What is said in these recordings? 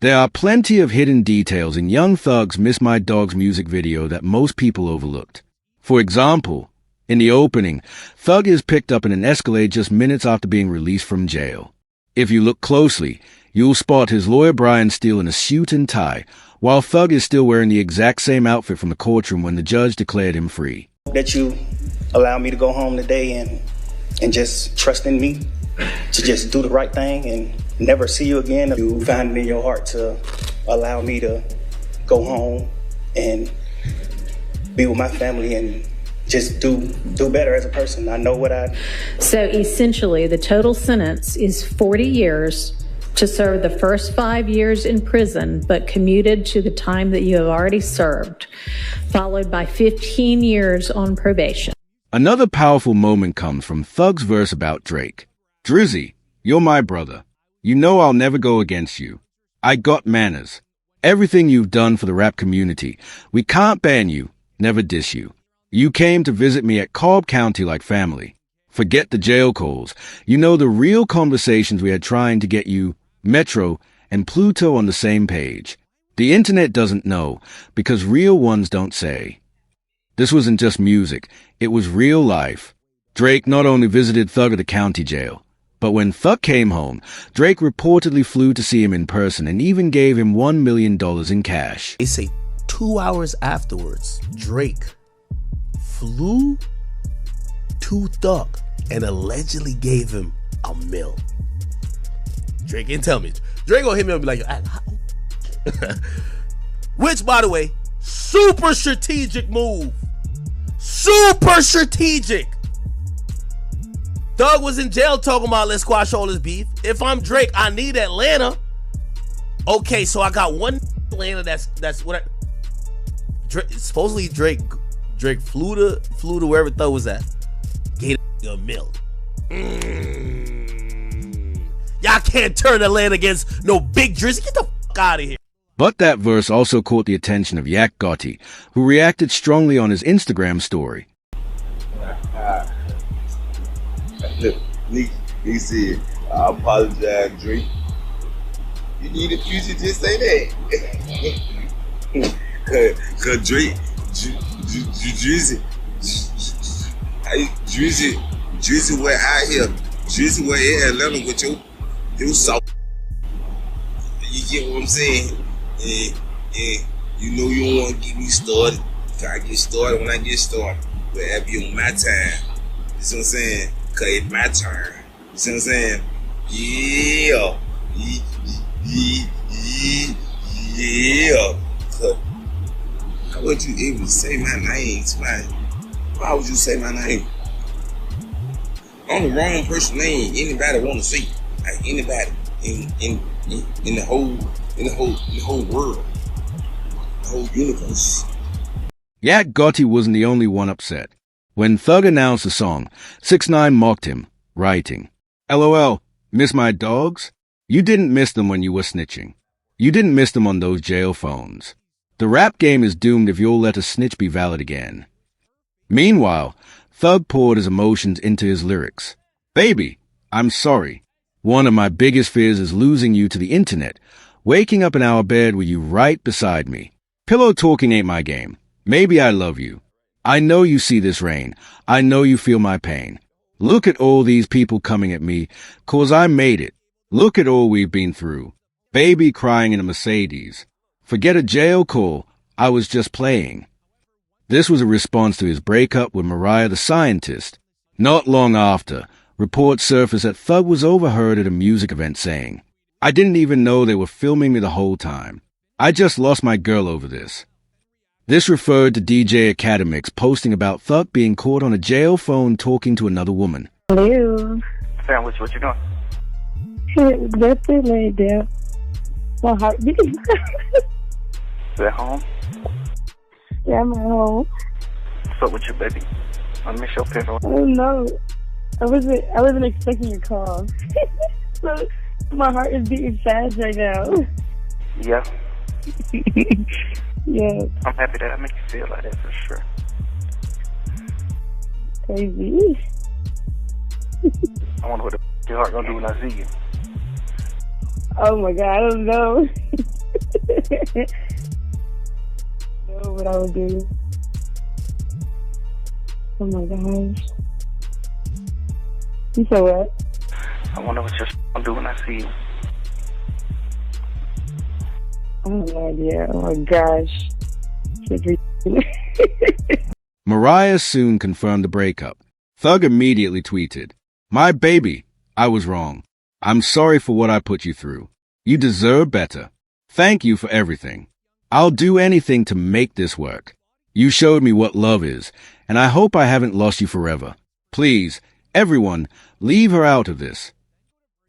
There are plenty of hidden details in Young Thug's Miss My Dog's music video that most people overlooked. For example, in the opening, Thug is picked up in an Escalade just minutes after being released from jail. If you look closely, you'll spot his lawyer Brian Steele in a suit and tie, while Thug is still wearing the exact same outfit from the courtroom when the judge declared him free. That you allow me to go home today and just trust in me to just do the right thing and never see you again. You find it in your heart to allow me to go home and be with my family and just do better as a person. I know what I... So essentially, the total sentence is 40 years to serve the first 5 years in prison, but commuted to the time that you have already served, followed by 15 years on probation. Another powerful moment comes from Thug's verse about Drake. Drizzy, you're my brother. You know I'll never go against you. I got manners. Everything you've done for the rap community. We can't ban you, never diss you. You came to visit me at Cobb County like family. Forget the jail calls. You know the real conversations we had trying to get you, Metro, and Pluto on the same page. The internet doesn't know, because real ones don't say. This wasn't just music, it was real life. Drake not only visited Thug at the county jail, but when Thug came home, Drake reportedly flew to see him in person and even gave him $1 million in cash. They say 2 hours afterwards, Drake flew to Thug and allegedly gave him $1 million. Drake didn't tell me. Drake gonna hit me up and be like, which, by the way, super strategic move. Super strategic. Thug was in jail talking about let's squash all this beef. If I'm Drake, I need Atlanta. Okay, so I got one Atlanta. That's what supposedly Drake flew to wherever Thug was at. Gave $1 million. Y'all can't turn Atlanta against no big Drizzy. Get the fuck out of here. But that verse also caught the attention of Yak Gotti, who reacted strongly on his Instagram story. Look, he said, I apologize, Drake. You need a future, just say that. Cause Drake, Drizzy went out here. Drizzy went in Atlanta with your soft. You get what I'm saying? And you know you don't want to get me started. I get started when I get started. But that'll be on my time. You see what I'm saying? Cause it's my turn. You see what I'm saying? Yeah. Cause how would you even say my name? Why would you say my name? I'm the wrong person name anybody want to say. Like anybody in the whole world, the whole universe. Yak Gotti wasn't the only one upset. When Thug announced the song, 6ix9ine mocked him, writing, LOL, miss my dogs? You didn't miss them when you were snitching. You didn't miss them on those jail phones. The rap game is doomed if you'll let a snitch be valid again. Meanwhile, Thug poured his emotions into his lyrics. Baby, I'm sorry. One of my biggest fears is losing you to the internet, waking up in our bed with you right beside me. Pillow talking ain't my game. Maybe I love you. I know you see this rain. I know you feel my pain. Look at all these people coming at me, 'cause I made it. Look at all we've been through. Baby crying in a Mercedes. Forget a jail call. I was just playing. This was a response to his breakup with Mariah the Scientist. Not long after, reports surfaced that Thug was overheard at a music event saying, I didn't even know they were filming me the whole time. I just lost my girl over this. This referred to DJ Academics posting about Thug being caught on a jail phone talking to another woman. Hello. Sandwich, what you doing? Just laid down. My heart beating. You at home? Yeah, I'm at home. What's up with you, baby? I miss your picture. I don't know. I wasn't expecting your call. So my heart is beating fast right now. Yeah. Yeah. I'm happy that I make you feel like that for sure. Crazy. I wonder what your heart gonna do when I see you. Oh my God, I don't know. know what I would do. Oh my gosh. You said what? I wonder what you're gonna do when I see you. I have no idea. Oh my gosh. Mariah soon confirmed the breakup. Thug immediately tweeted, "My baby, I was wrong. I'm sorry for what I put you through. You deserve better. Thank you for everything. I'll do anything to make this work. You showed me what love is, and I hope I haven't lost you forever. Please, everyone, leave her out of this."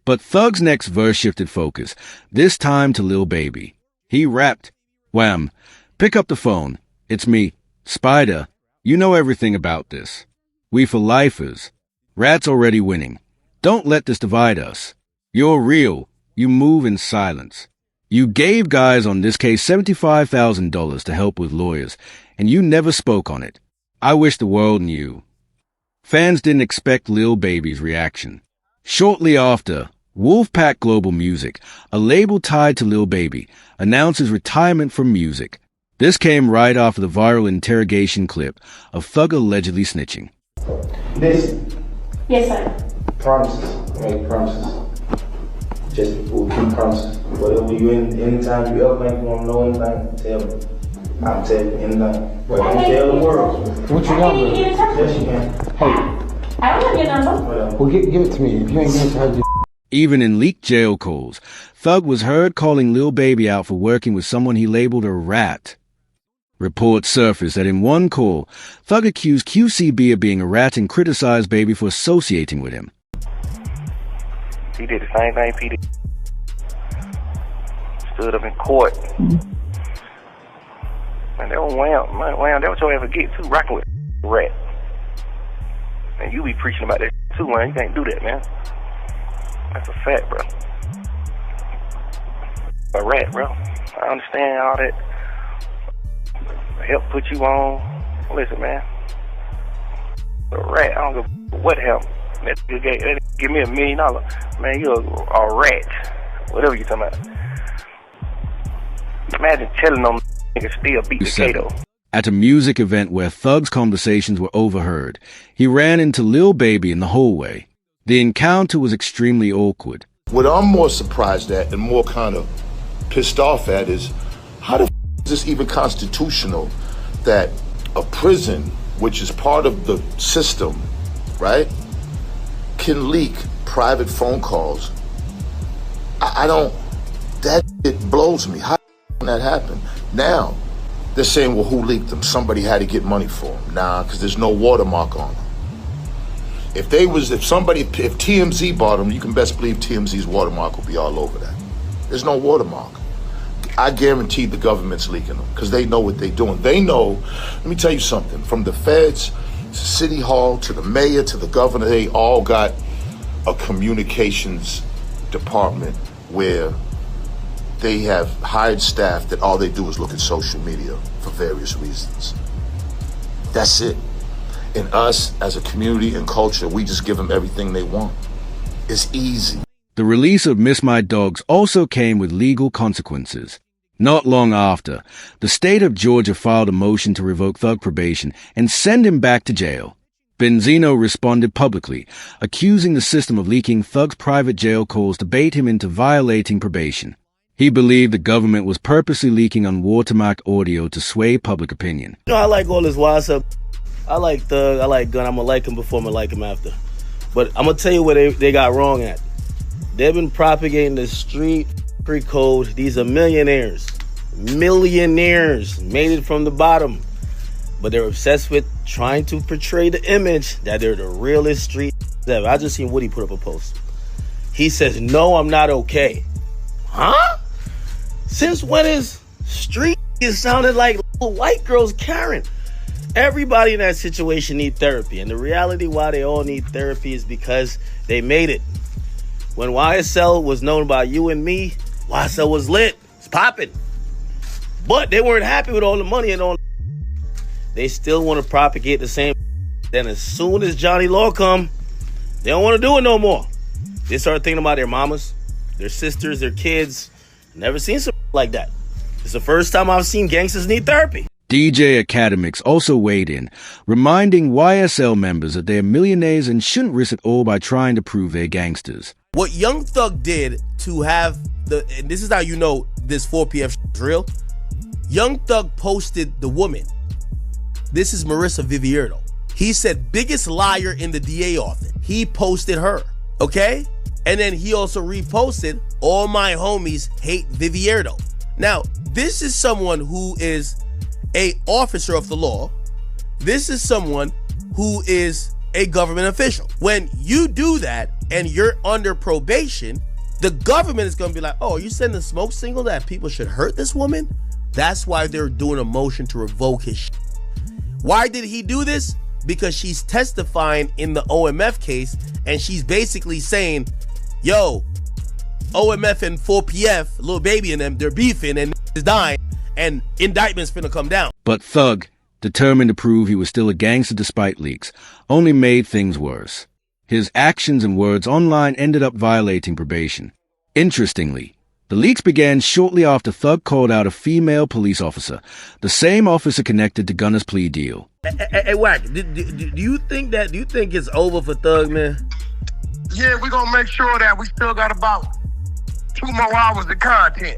But Thug's next verse shifted focus, this time to Lil Baby. He rapped, "Wham, pick up the phone. It's me, Spider. You know everything about this. We for lifers. Rat's already winning. Don't let this divide us. You're real. You move in silence. You gave guys on this case $75,000 to help with lawyers, and you never spoke on it. I wish the world knew." Fans didn't expect Lil Baby's reaction. Shortly after, Wolfpack Global Music, a label tied to Lil Baby, announces retirement from music. This came right after the viral interrogation clip of Thug allegedly snitching. Listen. Yes, sir. Promises. Make promises. Just we'll keep promises. Whatever you anytime you ever think you want to know anything, tell me. I'll tell you anything. But don't tell the world. What's your number? Yes, you can. Hey. I don't have your number. Well, give it to me. If you ain't giving it to her, Even in leaked jail calls, Thug was heard calling Lil Baby out for working with someone he labeled a rat. Reports surfaced that in one call, Thug accused QCB of being a rat and criticized Baby for associating with him. He did the same thing P did. Stood up in court. Man, that was wham, that was your ever get too, rocking with a rat. And you be preaching about that too, man. You can't do that, man. That's a fact, bro. A rat, bro. I understand all that. Help put you on. Listen, man. A rat, I don't give what happened. That nigga give me $1 million. Man, you're a rat. Whatever you talking about. Imagine telling them niggas still beat the Kato. At a music event where Thug's conversations were overheard, he ran into Lil Baby in the hallway. The encounter was extremely awkward. What I'm more surprised at and more kind of pissed off at is how the is this even constitutional that a prison, which is part of the system, right, can leak private phone calls? I don't, that it blows me. How did that happen? Now, they're saying, well, who leaked them? Somebody had to get money for them. Nah, because there's no watermark on them. If TMZ bought them, you can best believe TMZ's watermark will be all over that. There's no watermark. I guarantee the government's leaking them because they know what they're doing. They know, let me tell you something, from the feds to City Hall to the mayor to the governor, they all got a communications department where they have hired staff that all they do is look at social media for various reasons. That's it. And us, as a community and culture, we just give them everything they want. It's easy. The release of Miss My Dogs also came with legal consequences. Not long after, the state of Georgia filed a motion to revoke Thug probation and send him back to jail. Benzino responded publicly, accusing the system of leaking Thug's private jail calls to bait him into violating probation. He believed the government was purposely leaking unwatermarked audio to sway public opinion. You know, I like all this wild stuff. I like Thug, I like Gun. I'm going to like him before I'm going to like him after. But I'm going to tell you where they got wrong at. They've been propagating the street free code. These are millionaires. Millionaires made it from the bottom. But they're obsessed with trying to portray the image that they're the realest street ever. I just seen Woody put up a post. He says, no, I'm not okay. Huh? Since when is street is sounded like little white girls Karen? Everybody in that situation need therapy. And the reality why they all need therapy is because they made it. When YSL was known by you and me, YSL was lit. It's popping. But they weren't happy with all the money and all. They still want to propagate the same. Then as soon as Johnny Law come, they don't want to do it no more. They start thinking about their mamas, their sisters, their kids. Never seen something like that. It's the first time I've seen gangsters need therapy. DJ Academics also weighed in, reminding YSL members that they're millionaires and shouldn't risk it all by trying to prove they're gangsters. What Young Thug did to have and this is how you know this 4PF is real. Young Thug posted the woman. This is Marissa Vivierdo. He said, biggest liar in the DA office. He posted her, okay? And then he also reposted, all my homies hate Vivierdo. Now, this is someone who is a officer of the law. This is someone who is a government official. When you do that and you're under probation, the government is going to be like, oh, you sending a smoke signal that people should hurt this woman? That's why they're doing a motion to revoke his shit. Why did he do this? Because she's testifying in the OMF case, and she's basically saying, yo, OMF and 4PF, Lil Baby and them, they're beefing and is dying, and indictment's finna come down. But Thug, determined to prove he was still a gangster despite leaks, only made things worse. His actions and words online ended up violating probation. Interestingly, the leaks began shortly after Thug called out a female police officer, the same officer connected to Gunna's plea deal. Hey, Wack, do you think it's over for Thug, man? Yeah, we're gonna make sure that we still got about 2 more hours of content.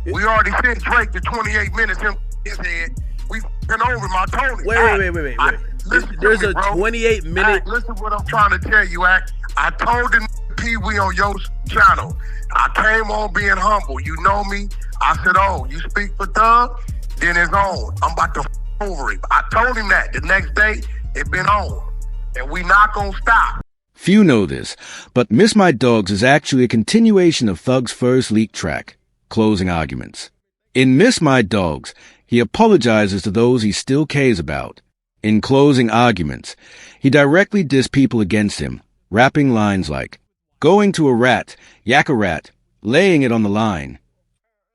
We already sent Drake to 28 minutes in his head. We've been over him. I told him. Wait. There's a 28-minute... Listen what I'm trying to tell you, Act. I told the Pee-wee on your channel. I came on being humble. You know me. I said, oh, you speak for Thug? Then it's on. I'm about to over him. I told him that. The next day, it been on. And we not gonna stop. Few know this, but Miss My Dogs is actually a continuation of Thug's first leaked track, Closing Arguments. In Miss My Dogs, he apologizes to those he still cares about. In Closing Arguments, he directly dissed people against him, rapping lines like, going to a rat, yak a rat, laying it on the line.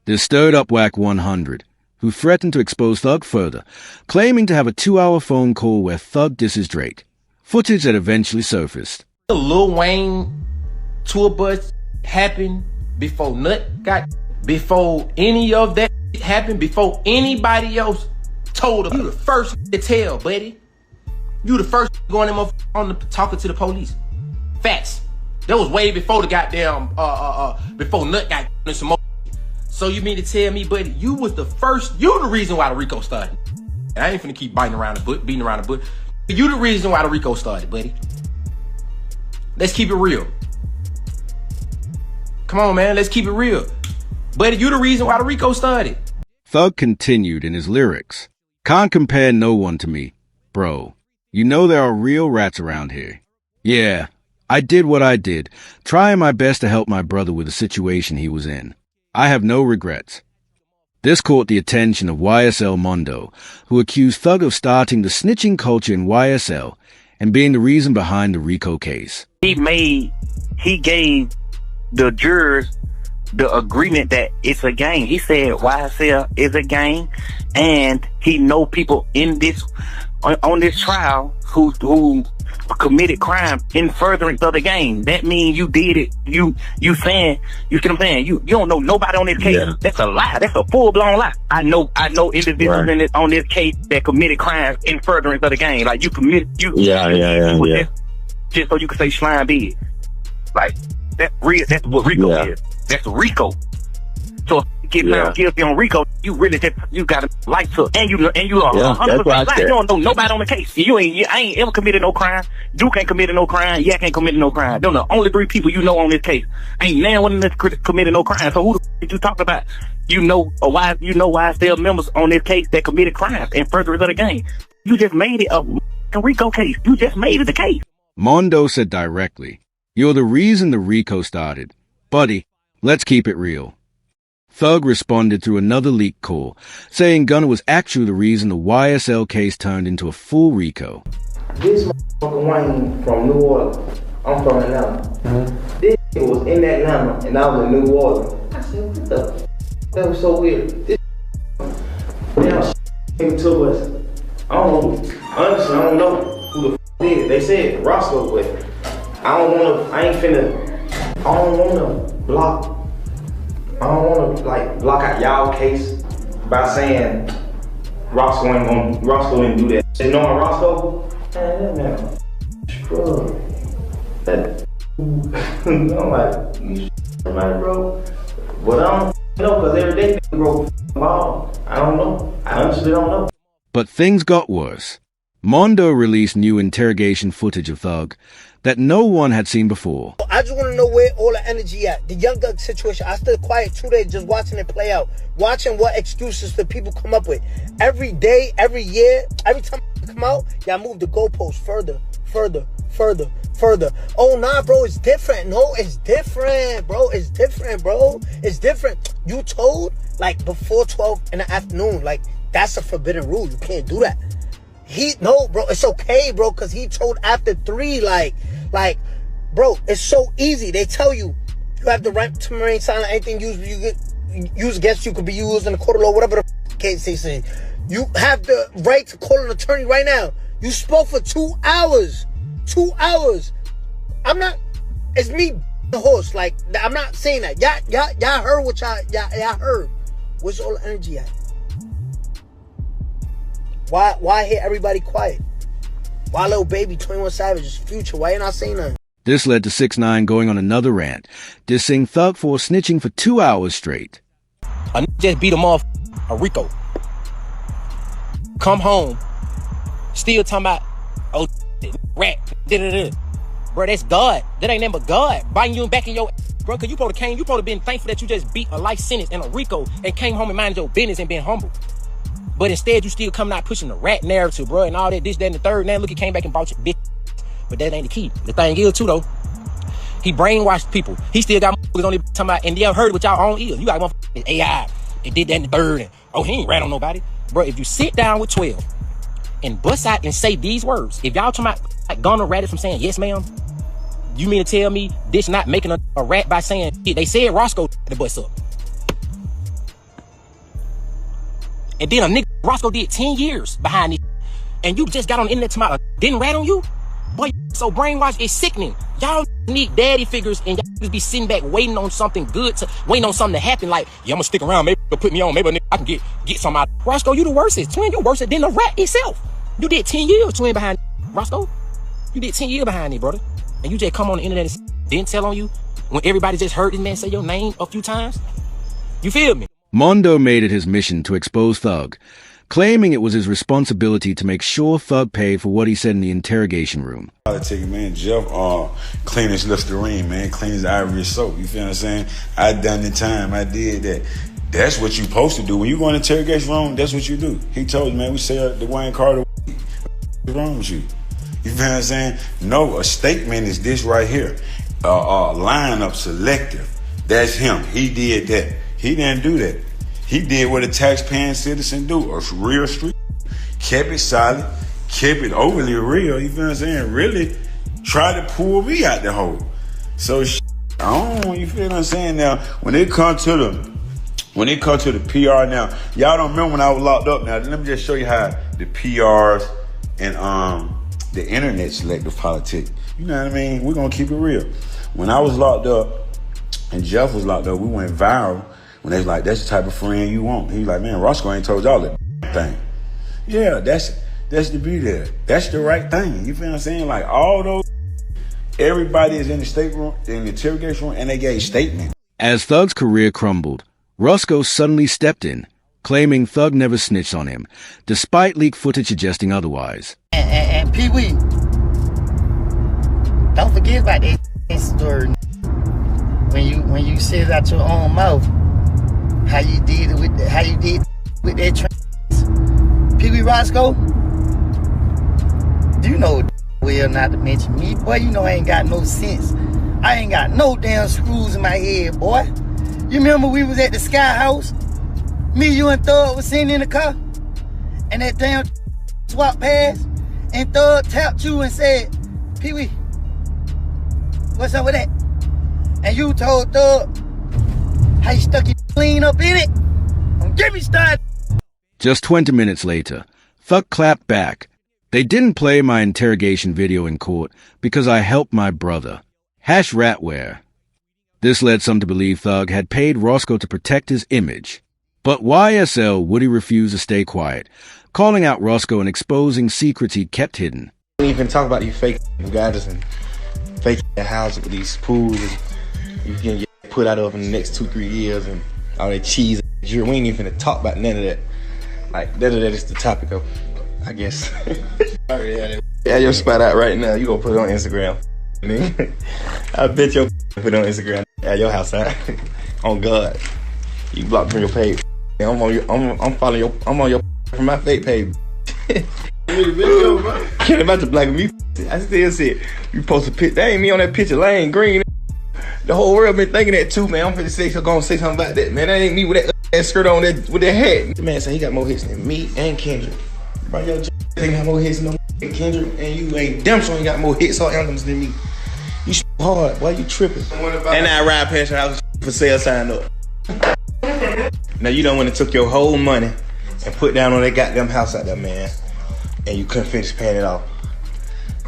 This stirred up Wack 100, who threatened to expose Thug further, claiming to have a 2-hour phone call where Thug disses Drake, footage that eventually surfaced. The Lil Wayne tour bus happened before before any of that happened, before anybody else told him. You the first to tell, buddy. You the first going on talking to the police. Facts. That was way before the goddamn before Nut got in some more. So you mean to tell me, buddy, you was the first, you the reason why the RICO started. And I ain't finna keep beating around the bush. You the reason why the RICO started, buddy. Let's keep it real. Come on, man, let's keep it real. Buddy, you the reason why the RICO started. Thug continued in his lyrics. Can't compare no one to me. Bro, you know there are real rats around here. Yeah, I did what I did, trying my best to help my brother with the situation he was in. I have no regrets. This caught the attention of YSL Mondo, who accused Thug of starting the snitching culture in YSL and being the reason behind the RICO case. He gave the jurors the agreement that it's a gang. He said YSL is a gang, and he know people in this on this trial who committed crime in furtherance of the gang. That means you did it. You saying, you see what I'm saying? You don't know nobody on this case. Yeah. That's a lie. That's a full-blown lie. I know individuals on this case that committed crimes in furtherance of the gang. Like just so you can say slime big. Like that's what RICO is. That's RICO. So if you get found guilty on RICO, you really got a light hook, and you are 100% lying. You don't know nobody on the case. I ain't ever committed no crime. Duke ain't committed no crime. Yak ain't committed no crime. Them the only 3 people you know on this case. Ain't now one of them committed no crime. So who the f you talking about? You know YSL members on this case that committed crimes in furtherance of the gang. You just made it a RICO case. You just made it the case. Mondo said directly, "You're the reason the RICO started, buddy. Let's keep it real." Thug responded through another leak call, saying Gunna was actually the reason the YSL case turned into a full RICO. This motherfucker Wayne from New Orleans. I'm from Atlanta. This was in Atlanta and I was in New Orleans. I said, what the f? That was so weird. This damn came to us. Honestly, I don't know who the f did it. They said Roscoe, but I don't wanna block. I I don't want to like block out y'all case by saying Roscoe didn't do that. You know Roscoe? Man, that man, scrub. That, I'm like, you somebody, bro. But I don't know, because every day people grow ball. I don't know. I honestly don't know. But things got worse. Mondo released new interrogation footage of Thug that no one had seen before. I just want to know where all the energy at. The Young Thug situation, I stood quiet 2 days just watching it play out. Watching what excuses the people come up with. Every day, every year, every time I come out, y'all move the goalposts further. Oh, nah, bro, it's different. No, it's different, bro. It's different. You told, like, before 12 in the afternoon. Like, that's a forbidden rule. You can't do that. No, bro, it's okay, bro, because he told after 3, like, bro, it's so easy. They tell you have the right to remain silent. Anything used against you could be used in the court of law, whatever the case they say. You have the right to call an attorney right now. You spoke for 2 hours. 2 hours. It's me, the horse. Like, I'm not saying that. Y'all heard what y'all heard. Where's all the energy at? Why hear everybody quiet? Why Lil Baby, 21 Savage's Future? Why you not saying nothing? This led to 6ix9ine going on another rant, dissing Thug for snitching for 2 hours straight. I just beat him off a RICO. Come home, still talking about, oh, rat, bro, that's God. That ain't nothing but God biting you back in your, bro, because you probably been thankful that you just beat a life sentence in a RICO and came home and minded your business and been humble. But instead, you still coming out pushing the rat narrative, bro, and all that, this, that, and the third. Now, look, he came back and bought your bitch. But that ain't the key. The thing is, too, though, he brainwashed people. He still got motherfuckers on there talking about, and y'all heard it with y'all own ears. You got motherfuckers AI, and did that and the third, and, oh, he ain't rat on nobody. Bro, if you sit down with 12 and bust out and say these words, if y'all talking about, like, gonna rat it from saying, yes, ma'am, you mean to tell me this not making a rat by saying, they said Roscoe the bust up. And then a nigga, Roscoe did 10 years behind it. And you just got on the internet to didn't rat on you? Boy, so brainwashed, it's sickening. Y'all need daddy figures and y'all just be sitting back waiting on something good, waiting on something to happen. Like, yeah, I'm gonna stick around, maybe they'll put me on, maybe a nigga, I can get something out. Roscoe, you the worstest. Twin, you worse than the rat itself. You did 10 years, twin, behind Roscoe. You did 10 years behind it, brother. And you just come on the internet and didn't tell on you when everybody just heard this man say your name a few times? You feel me? Mondo made it his mission to expose Thug, claiming it was his responsibility to make sure Thug paid for what he said in the interrogation room. Politic, man, Jeff clean his Listerine, man, clean his ivory soap, you feel what I'm saying? I done the time, I did that. That's what you supposed to do. When you go in the interrogation room, that's what you do. He told me, man, we say the Wayne Carter, what's wrong with you? You feel what I'm saying? No, a statement is this right here. Lineup selective. That's him. He did that. He didn't do that. He did what a taxpaying citizen do. A real street. Kept it solid. Kept it overly real. You feel what I'm saying? Really tried to pull me out the hole. So I don't, you feel what I'm saying? Now, when it comes to the PR now, y'all don't remember when I was locked up. Now, let me just show you how the PRs and the internet selective politics. You know what I mean? We're gonna keep it real. When I was locked up and Jeff was locked up, we went viral. When they was like, that's the type of friend you want. He was like, man, Roscoe ain't told y'all that thing. Yeah, that's the beauty there. That's the right thing. You feel what I'm saying? Like all those, everybody is in the stateroom, in the interrogation room, and they gave statements. As Thug's career crumbled, Roscoe suddenly stepped in, claiming Thug never snitched on him, despite leaked footage suggesting otherwise. And Pee Wee, don't forget about that story. When you said it out your own mouth, how you did with that trans. Pee Wee Roscoe, you know well not to mention me, boy. You know I ain't got no sense. I ain't got no damn screws in my head, boy. You remember we was at the Sky House? Me, you, and Thug was sitting in the car, and that damn swap past, and Thug tapped you and said, Pee Wee, what's up with that? And you told Thug how you stuck your clean up in it. Don't get me started. Just 20 minutes later, Thug clapped back. They didn't play my interrogation video in court because I helped my brother. #ratware. This led some to believe Thug had paid Roscoe to protect his image. But YSL Woody refused to stay quiet, calling out Roscoe and exposing secrets he'd kept hidden. We ain't even talk about these fake guys and fake houses with these pools and you can get put out of in the next 2-3 years and all that cheese. We ain't even finna talk about none of that. Like, that is the topic of, I guess. Yeah, your spot out right now. You gonna put it on Instagram. I bet you put it on Instagram at your house out. On God. You blocked from your page. I'm on your from my fake page. Can't about to black me. I still see it. You post a picture. That ain't me on that picture. Lane green. The whole world been thinking that too, man. I'm gonna say something about that, man. That ain't me with that skirt on with that hat. The man said he got more hits than me and Kendrick. Bro, your ain't got more hits than Kendrick, and you ain't damn sure ain't got more hits or anthems than me. You hard, why you tripping? And I ride past your house for sale sign up. Now you done went and took your whole money and put down on that goddamn house out there, man. And you couldn't finish paying it off.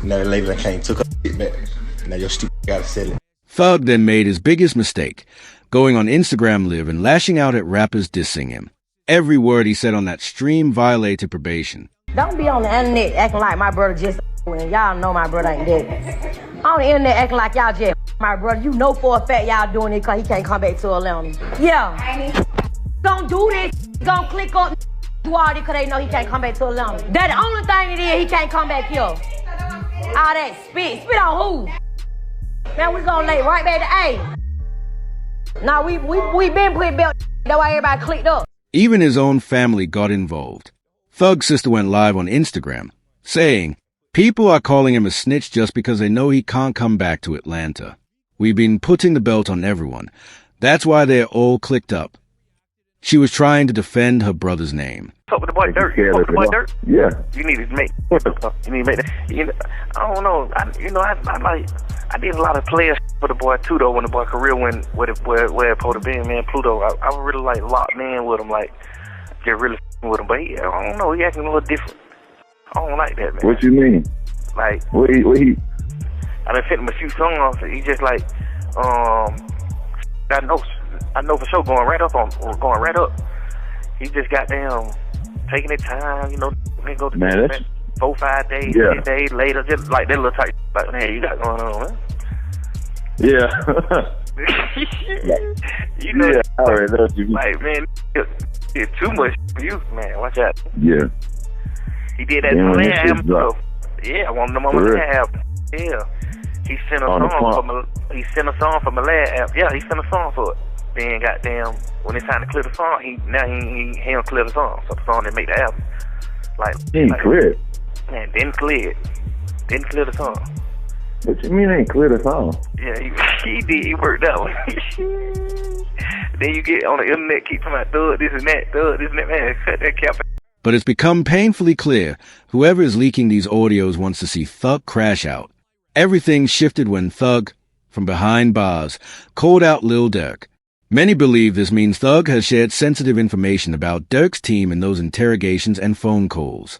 Now the lady that came took her shit back. Now your stupid gotta sell it. Thug then made his biggest mistake, going on Instagram Live and lashing out at rappers dissing him. Every word he said on that stream violated probation. Don't be on the internet acting like my brother just when y'all know my brother ain't dead. On the internet acting like y'all just my brother. You know for a fact y'all doing it because he can't come back to Atlanta. Yeah. Don't do this. Don't click on do all this because they know he can't come back to Atlanta. That the only thing it is, he can't come back here. All that spit. Spit on who? Man, we gonna lay right back to A. Now we been putting belt. That's why everybody clicked up. Even his own family got involved. Thug's sister went live on Instagram, saying, "People are calling him a snitch just because they know he can't come back to Atlanta. We've been putting the belt on everyone. That's why they're all clicked up." She was trying to defend her brother's name. Fuck with the boy Dirt. You fuck with the boy Dirt? Yeah. You need to make. You need to make that. You know, I don't know. I did a lot of players for the boy too though. When the boy career went where it supposed to be, man, Pluto. I was really like locked in with him, like get really with him. But I don't know. He acting a little different. I don't like that, man. What you mean? Like what he? I done sent him a few songs. He just like I know for sure going right up. He just got them taking his time, you know, then go to man, 4-5 days, 10 days later, just like that little type like, man, you got going on, man. Yeah. You know, yeah, I already know what you mean. Like, man, it's too much for you, man. Watch out. Yeah. He did that on that album, so yeah, I want them on that album. Yeah. He sent a song for my last album. Yeah, he sent a song for it. Then goddamn, when it's time to clear the song, he don't clear the song. So the song didn't make the album. He ain't clear it. Man, didn't clear it. Didn't clear the song. What you mean ain't clear the song? Yeah, he did. He worked out. Then you get on the internet, keep talking about thug this and that, man. Cut that cap. But it's become painfully clear whoever is leaking these audios wants to see Thug crash out. Everything shifted when Thug, from behind bars, called out Lil Durk. Many believe this means Thug has shared sensitive information about Durk's team in those interrogations and phone calls.